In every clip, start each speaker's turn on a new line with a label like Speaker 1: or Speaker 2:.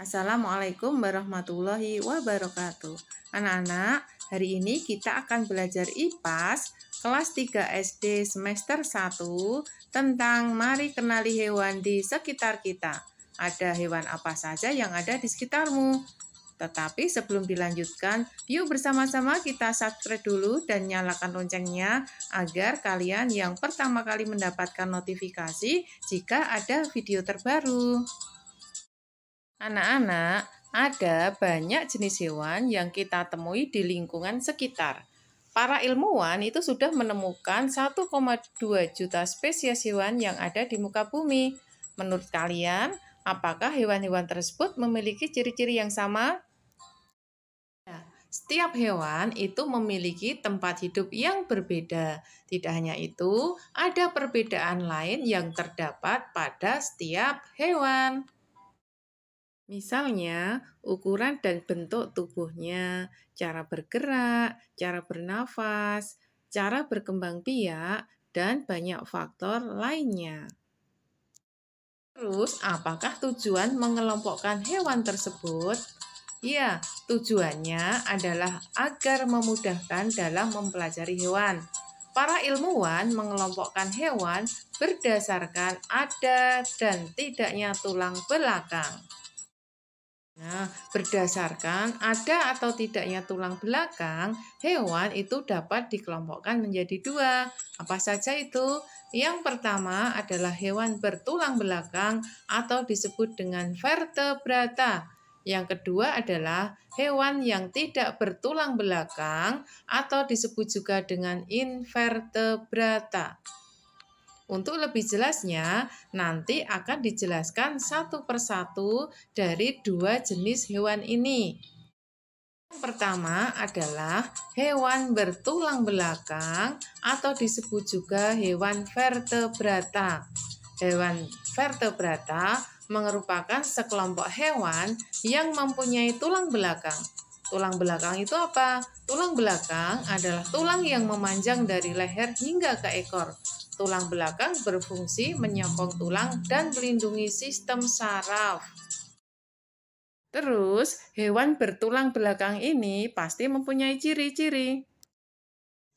Speaker 1: Assalamualaikum warahmatullahi wabarakatuh. Anak-anak, hari ini kita akan belajar IPAS kelas 3 SD semester 1 tentang mari kenali hewan di sekitar kita. Ada hewan apa saja yang ada di sekitarmu? Tetapi sebelum dilanjutkan, yuk bersama-sama kita subscribe dulu dan nyalakan loncengnya agar kalian yang pertama kali mendapatkan notifikasi jika ada video terbaru. Anak-anak, ada banyak jenis hewan yang kita temui di lingkungan sekitar. Para ilmuwan itu sudah menemukan 1,2 juta spesies hewan yang ada di muka bumi. Menurut kalian, apakah hewan-hewan tersebut memiliki ciri-ciri yang sama? Setiap hewan itu memiliki tempat hidup yang berbeda. Tidak hanya itu, ada perbedaan lain yang terdapat pada setiap hewan. Misalnya, ukuran dan bentuk tubuhnya, cara bergerak, cara bernafas, cara berkembang biak, dan banyak faktor lainnya. Terus, apakah tujuan mengelompokkan hewan tersebut? Ya, tujuannya adalah agar memudahkan dalam mempelajari hewan. Para ilmuwan mengelompokkan hewan berdasarkan ada dan tidaknya tulang belakang. Berdasarkan ada atau tidaknya tulang belakang, hewan itu dapat dikelompokkan menjadi dua. Apa saja itu? Yang pertama adalah hewan bertulang belakang atau disebut dengan vertebrata. Yang kedua adalah hewan yang tidak bertulang belakang atau disebut juga dengan invertebrata. Untuk lebih jelasnya, nanti akan dijelaskan satu persatu dari dua jenis hewan ini. Yang pertama adalah hewan bertulang belakang atau disebut juga hewan vertebrata. Hewan vertebrata merupakan sekelompok hewan yang mempunyai tulang belakang. Tulang belakang itu apa? Tulang belakang adalah tulang yang memanjang dari leher hingga ke ekor. Tulang belakang berfungsi menyokong tulang dan melindungi sistem saraf. Terus, hewan bertulang belakang ini pasti mempunyai ciri-ciri.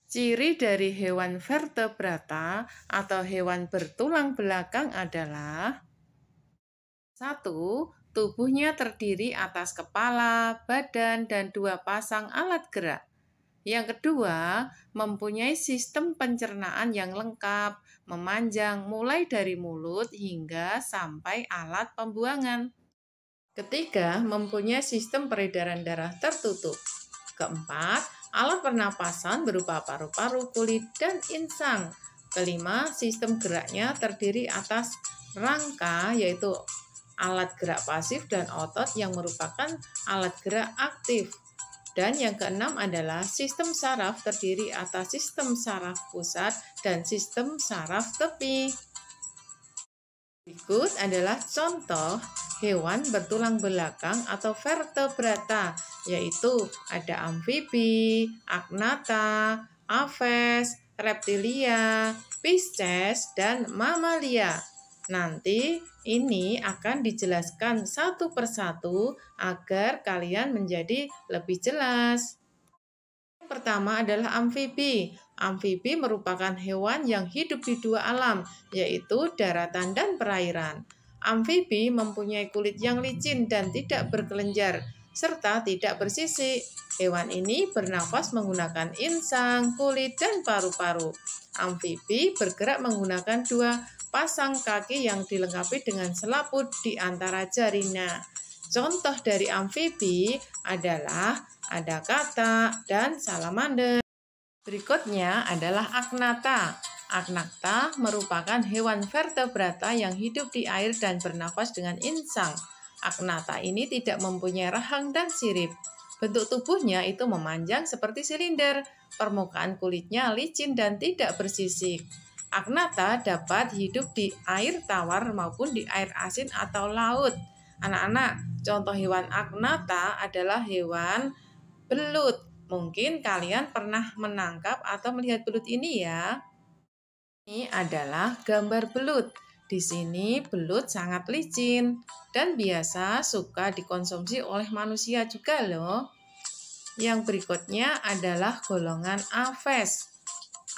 Speaker 1: Ciri dari hewan vertebrata atau hewan bertulang belakang adalah 1. Tubuhnya terdiri atas kepala, badan, dan 2 pasang alat gerak. Yang kedua, mempunyai sistem pencernaan yang lengkap, memanjang mulai dari mulut hingga sampai alat pembuangan. Ketiga, mempunyai sistem peredaran darah tertutup. Keempat, alat pernapasan berupa paru-paru, kulit, dan insang. Kelima, sistem geraknya terdiri atas rangka, yaitu alat gerak pasif dan otot yang merupakan alat gerak aktif. Dan yang keenam adalah sistem saraf terdiri atas sistem saraf pusat dan sistem saraf tepi. Berikut adalah contoh hewan bertulang belakang atau vertebrata, yaitu ada amfibi, agnatha, aves, reptilia, pisces, dan mamalia. Nanti ini akan dijelaskan satu persatu agar kalian menjadi lebih jelas. Yang pertama adalah amfibi. Amfibi merupakan hewan yang hidup di dua alam, yaitu daratan dan perairan. Amfibi mempunyai kulit yang licin dan tidak berkelenjar, serta tidak bersisik. Hewan ini bernafas menggunakan insang, kulit, dan paru-paru. Amfibi bergerak menggunakan 2 pasang kaki yang dilengkapi dengan selaput di antara jarinya. Contoh dari amfibi adalah ada katak dan salamander. Berikutnya adalah agnatha. Agnatha merupakan hewan vertebrata yang hidup di air dan bernafas dengan insang. Agnatha ini tidak mempunyai rahang dan sirip. Bentuk tubuhnya itu memanjang seperti silinder. Permukaan kulitnya licin dan tidak bersisik. Agnatha dapat hidup di air tawar maupun di air asin atau laut. Anak-anak, contoh hewan agnatha adalah hewan belut. Mungkin kalian pernah menangkap atau melihat belut ini ya. Ini adalah gambar belut. Di sini belut sangat licin dan biasa suka dikonsumsi oleh manusia juga loh. Yang berikutnya adalah golongan aves.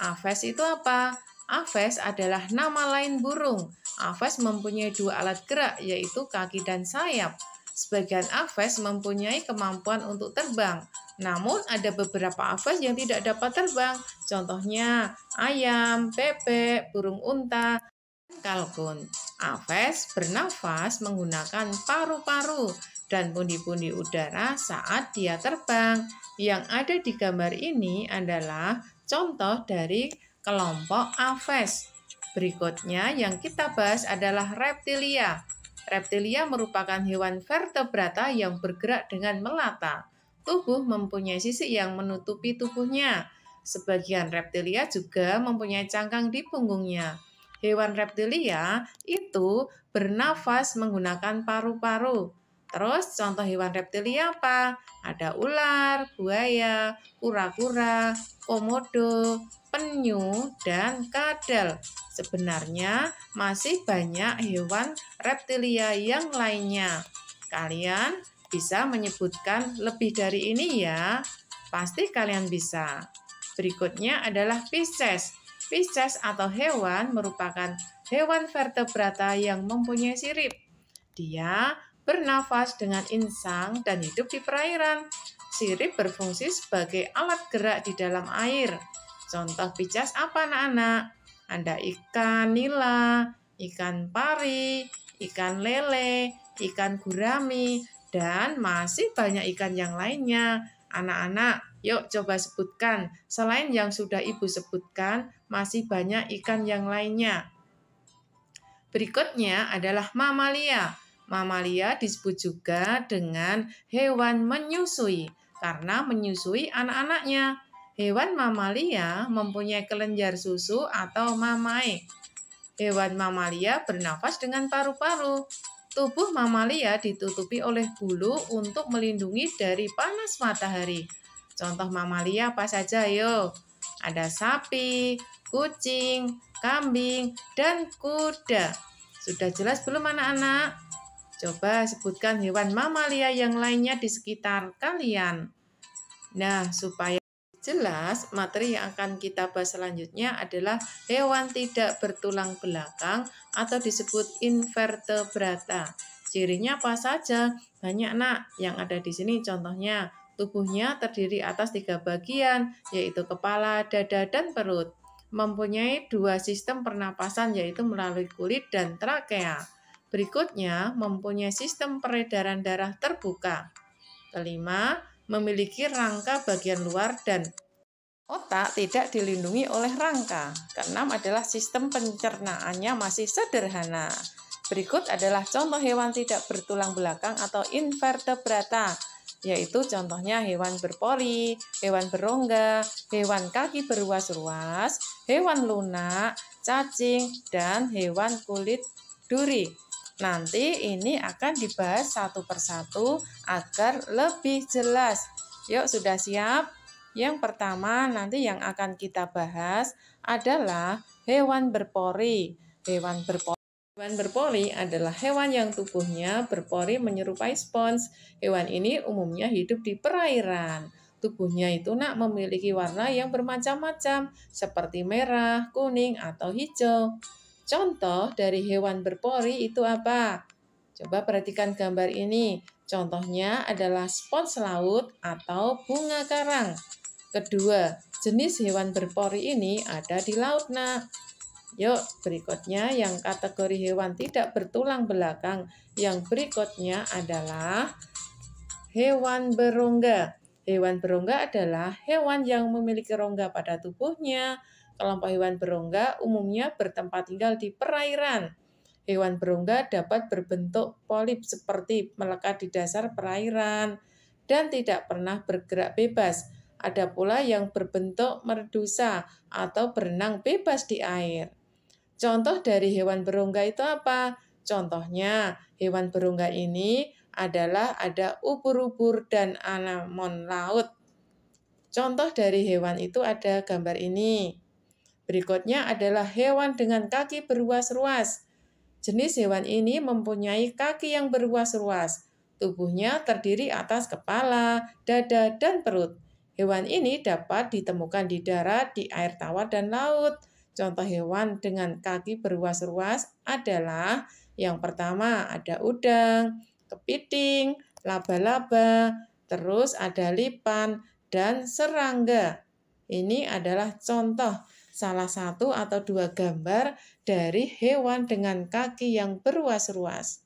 Speaker 1: Aves itu apa? Aves adalah nama lain burung. Aves mempunyai dua alat gerak, yaitu kaki dan sayap. Sebagian aves mempunyai kemampuan untuk terbang. Namun ada beberapa aves yang tidak dapat terbang. Contohnya ayam, bebek, burung unta, kalkun. Aves bernafas menggunakan paru-paru dan pundi-pundi udara saat dia terbang. Yang ada di gambar ini adalah contoh dari kelompok aves. Berikutnya yang kita bahas adalah reptilia. Reptilia merupakan hewan vertebrata yang bergerak dengan melata. Tubuh mempunyai sisi yang menutupi tubuhnya. Sebagian reptilia juga mempunyai cangkang di punggungnya. Hewan reptilia itu bernafas menggunakan paru-paru. Terus contoh hewan reptilia apa? Ada ular, buaya, kura-kura, komodo, penyu, dan kadal. Sebenarnya masih banyak hewan reptilia yang lainnya. Kalian bisa menyebutkan lebih dari ini ya. Pasti kalian bisa. Berikutnya adalah Pisces. Pisces atau hewan merupakan hewan vertebrata yang mempunyai sirip. Dia bernafas dengan insang dan hidup di perairan. Sirip berfungsi sebagai alat gerak di dalam air. Contoh Pisces apa anak-anak? Ada ikan nila, ikan pari, ikan lele, ikan gurami, dan masih banyak ikan yang lainnya. Anak-anak, yuk coba sebutkan. Selain yang sudah Ibu sebutkan, masih banyak ikan yang lainnya. Berikutnya adalah mamalia. Mamalia disebut juga dengan hewan menyusui karena menyusui anak-anaknya. Hewan mamalia mempunyai kelenjar susu atau mamae. Hewan mamalia bernafas dengan paru-paru. Tubuh mamalia ditutupi oleh bulu untuk melindungi dari panas matahari. Contoh mamalia apa saja yuk? Ada sapi, kucing, kambing, dan kuda. Sudah jelas belum anak-anak? Coba sebutkan hewan mamalia yang lainnya di sekitar kalian. Nah, supaya jelas, materi yang akan kita bahas selanjutnya adalah hewan tidak bertulang belakang atau disebut invertebrata. Cirinya apa saja? Banyak nak yang ada di sini contohnya. Tubuhnya terdiri atas 3 bagian, yaitu kepala, dada, dan perut. Mempunyai 2 sistem pernapasan, yaitu melalui kulit dan trakea. Berikutnya, mempunyai sistem peredaran darah terbuka. Kelima, memiliki rangka bagian luar dan otak tidak dilindungi oleh rangka. Keenam adalah sistem pencernaannya masih sederhana. Berikut adalah contoh hewan tidak bertulang belakang atau invertebrata, yaitu contohnya hewan berpori, hewan berongga, hewan kaki beruas-ruas, hewan lunak, cacing, dan hewan kulit duri. Nanti ini akan dibahas satu persatu agar lebih jelas. Yuk, sudah siap? Yang pertama nanti yang akan kita bahas adalah hewan berpori. Hewan berpori adalah hewan yang tubuhnya berpori menyerupai spons. Hewan ini umumnya hidup di perairan. Tubuhnya itu memiliki warna yang bermacam-macam seperti merah, kuning, atau hijau. Contoh dari hewan berpori itu apa? Coba perhatikan gambar ini. Contohnya adalah spons laut atau bunga karang. Kedua, jenis hewan berpori ini ada di laut, nak. Yuk, berikutnya yang kategori hewan tidak bertulang belakang. Yang berikutnya adalah hewan berongga. Hewan berongga adalah hewan yang memiliki rongga pada tubuhnya. Kelompok hewan berongga umumnya bertempat tinggal di perairan. Hewan berongga dapat berbentuk polip seperti melekat di dasar perairan dan tidak pernah bergerak bebas. Ada pula yang berbentuk merdusa atau berenang bebas di air. Contoh dari hewan berongga itu apa? Contohnya, hewan berongga ini adalah ada ubur-ubur dan anemon laut. Contoh dari hewan itu ada gambar ini. Berikutnya adalah hewan dengan kaki beruas-ruas. Jenis hewan ini mempunyai kaki yang berruas-ruas. Tubuhnya terdiri atas kepala, dada, dan perut. Hewan ini dapat ditemukan di darat, di air tawar, dan laut. Contoh hewan dengan kaki berruas-ruas adalah yang pertama ada udang, kepiting, laba-laba, terus ada lipan, dan serangga. Ini adalah contoh salah satu atau dua gambar dari hewan dengan kaki yang berruas-ruas.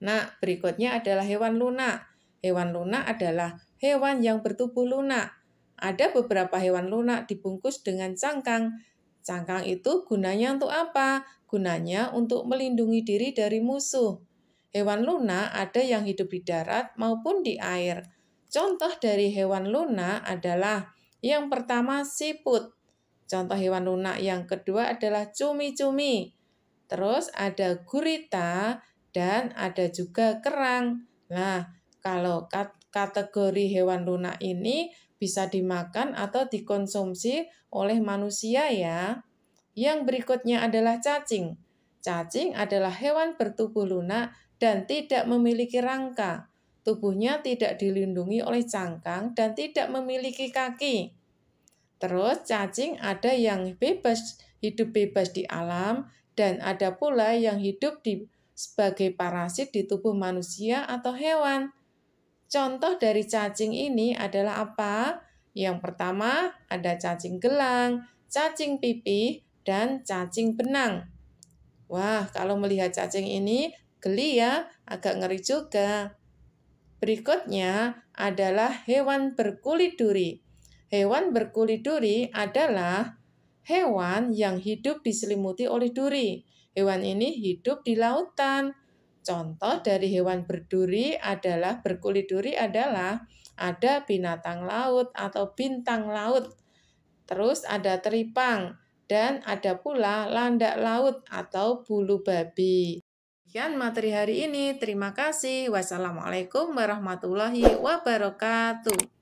Speaker 1: Nah, berikutnya adalah hewan lunak. Hewan lunak adalah hewan yang bertubuh lunak. Ada beberapa hewan lunak dibungkus dengan cangkang. Cangkang itu gunanya untuk apa? Gunanya untuk melindungi diri dari musuh. Hewan lunak ada yang hidup di darat maupun di air. Contoh dari hewan lunak adalah yang pertama siput. Contoh hewan lunak yang kedua adalah cumi-cumi. Terus ada gurita dan ada juga kerang. Nah, kalau kategori hewan lunak ini bisa dimakan atau dikonsumsi oleh manusia ya. Yang berikutnya adalah cacing. Cacing adalah hewan bertubuh lunak dan tidak memiliki rangka. Tubuhnya tidak dilindungi oleh cangkang dan tidak memiliki kaki. Terus cacing ada yang hidup bebas di alam dan ada pula yang hidup sebagai parasit di tubuh manusia atau hewan. Contoh dari cacing ini adalah apa? Yang pertama ada cacing gelang, cacing pipih, dan cacing benang. Wah, kalau melihat cacing ini geli ya, agak ngeri juga. Berikutnya adalah hewan berkulit duri. Hewan berkulit duri adalah hewan yang hidup diselimuti oleh duri. Hewan ini hidup di lautan. Contoh dari hewan berkulit duri adalah ada binatang laut atau bintang laut. Terus ada teripang dan ada pula landak laut atau bulu babi. Sekian materi hari ini. Terima kasih. Wassalamualaikum warahmatullahi wabarakatuh.